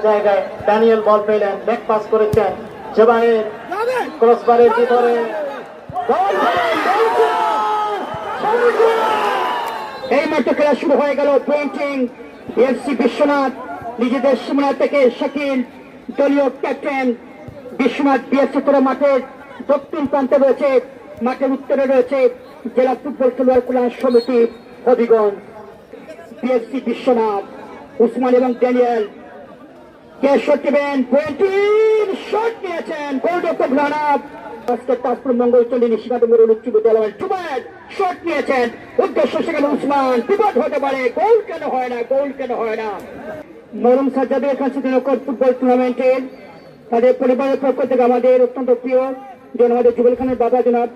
জায়গায় ড্যানিয়েল বল পেলেন, back pass করেছেন, জবানের ক্রসবারের ভিতরে এই মাত্র খেলা শুরু হয়ে গেল। পেইন্টিং এফসি বিশ্বনাথ নিজেদের সীমানা থেকে শাকিল দলীয় ক্যাপ্টেন বিশ্বনাথ বিএসসি পুরো মাঠের দক্ষিণ প্রান্তে রয়েছে, মাঠের উত্তরে রয়েছে জেলা ফুটবল খেলোয়াড় কল্যাণ সমিতি হবিগঞ্জ। বিএসসি বিশ্বনাথ উসমান এবং ড্যানিয়েল কে শট নেবেন, শট নিয়েছেন গোলরক্ষক রানা। তাজপুর মঙ্গলচন্ডী নিশিকান্ত মুরুল উচ্চ বিদ্যালয়ের টুবাদ শট নিয়েছেন, উদ্দেশ্য সেখানে উসমান, বিপদ হতে পারে, গোল কেন হয় না, গোল কেন হয় না। মরম সাজ্জাদের কাছে ফুটবল টুর্নামেন্টের তাদের পরিবারের পক্ষ থেকে আমাদের অত্যন্ত প্রিয় যেন আমাদের জুবেল খানের বাবা জনাব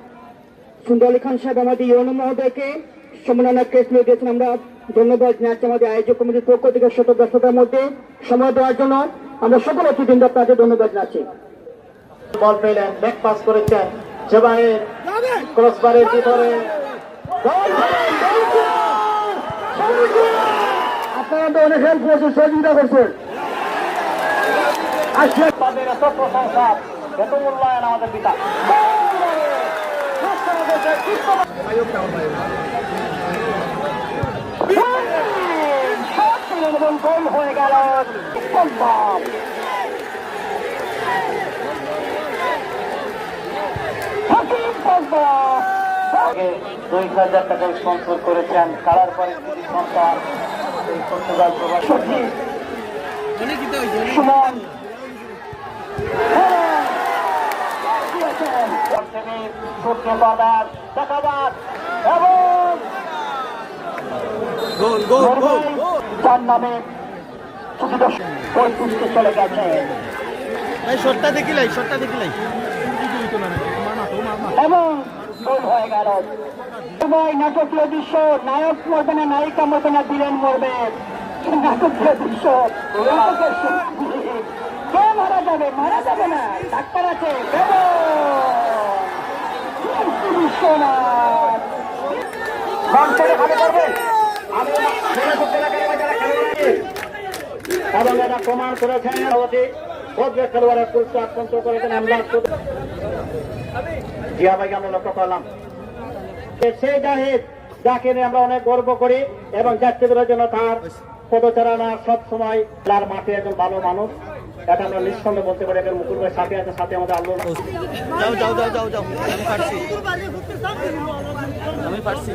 সুন্দর আলী খান সাহেব আমাদের ইউনো মহোদয়কে সম্মাননা ক্রেস্ট দিয়েছেন। আমরা ধন্যবাদ জানাচ্ছি আমাদের আয়োজক কমিটির পক্ষ থেকে শত ব্যস্ততার মধ্যে সময় দেওয়ার জন্য আমরা সকল অতিথিবৃন্দ আপনাদের ধন্যবাদ জানাচ্ছি। বল পেলেন, ব্যাক পাস করেছেন, জবানের ক্রসবারের ভিতরে আপনারা তো অনেক হেল্প করছেন, সহযোগিতা করছেন। তাদের এত প্রশংসা, এত মূল্যায়ন আমাদের পিতা গোল হয়ে গেল। আগে 2000 টাকা স্পন্সর করেছেন কালার পরিস্থিতি সন্তান এই পর্তুগাল প্রবাসী সুমন সূর্যপাদার দেখা যাক এবং যার নামে চলে গেছে এবং গোল হয়ে গেল। নাটকীয় দৃশ্য, নায়ক মরবে না, নায়িকা মরবে না, বিলেন মরবে। নাটকীয় দৃশ্য, কে মারা যাবে, মারা যাবে না, ডাক্তার আছে। এবং এটা প্রমাণ করেছেন ভদ্রের খেলোয়াড়ের পুরুষ আক্রান্ত করেছেন। আমরা জিয়া ভাইকে আমরা লক্ষ্য করলাম, সেই জাহিদ যাকে নিয়ে আমরা অনেক গর্ব করি এবং যাত্রীদের জন্য তার পদচারণা সব সময় তার মাঠে একজন ভালো মানুষ, এটা আমরা নিঃসন্দেহে বলতে পারি। এখন মুকুল ভাই সাথে আছে, সাথে আমাদের আল্লাহ আমি পারছি